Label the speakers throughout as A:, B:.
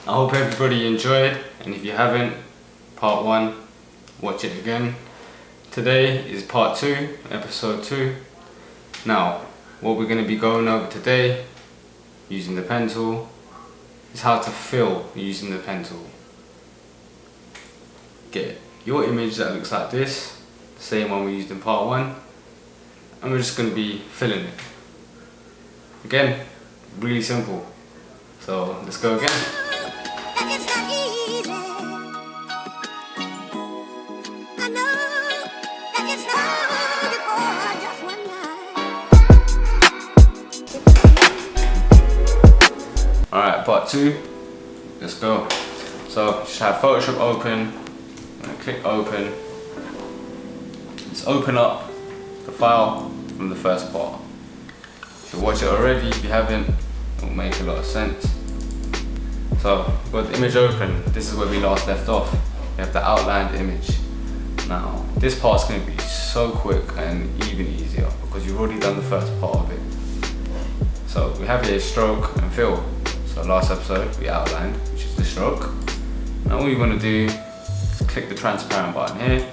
A: I hope everybody enjoyed, and if you haven't, part 1, watch it again. Today is part 2, episode 2. Now, what we're going to be going over today, using the pen tool, is how to fill using the pen tool. Get your image that looks like this, the same one we used in part 1, and we're just going to be filling it. Again, really simple. So let's go again. Alright, part 2, let's go. So just have Photoshop open, I'm going to click open. Let's open up the file from the first part. If you watch it already, if you haven't, it will make a lot of sense. So we've got the image open, this is where we last left off. We have the outlined image. Now this part's going to be so quick and even easier because you've already done the first part of it. So we have here stroke and fill. So last episode we outlined, which is the stroke. Now all you want to do is click the transparent button here.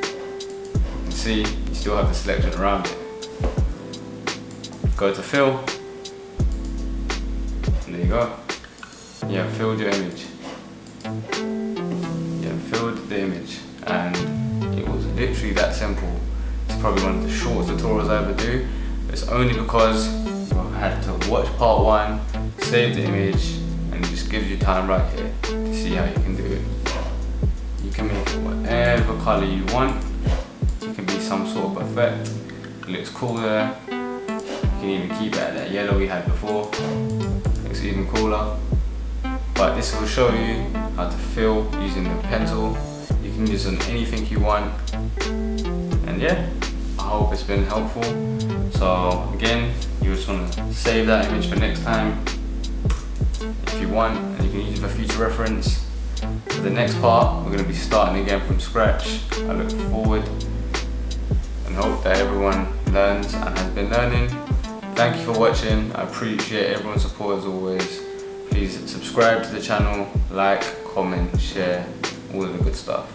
A: You can see you still have the selection around it. Go to fill, and there you go. You have filled your image. You have filled the image, and it was literally that simple. It's probably one of the shortest tutorials I ever do. It's only because I had to watch part 1, save the image, and it just gives you time right here to see how you can do it. You can make it whatever color you want. It can be some sort of effect. It looks cool there. You can even keep it at that yellow we had before. Looks even cooler. But this will show you how to fill using the pen tool. You can use it on anything you want. And yeah, I hope it's been helpful. So again, you just want to save that image for next time if you want, and you can use it for future reference. For the next part, we're going to be starting again from scratch. I look forward and hope that everyone learns and has been learning. Thank you for watching. I appreciate everyone's support as always. Please subscribe to the channel, like, comment, share, all of the good stuff.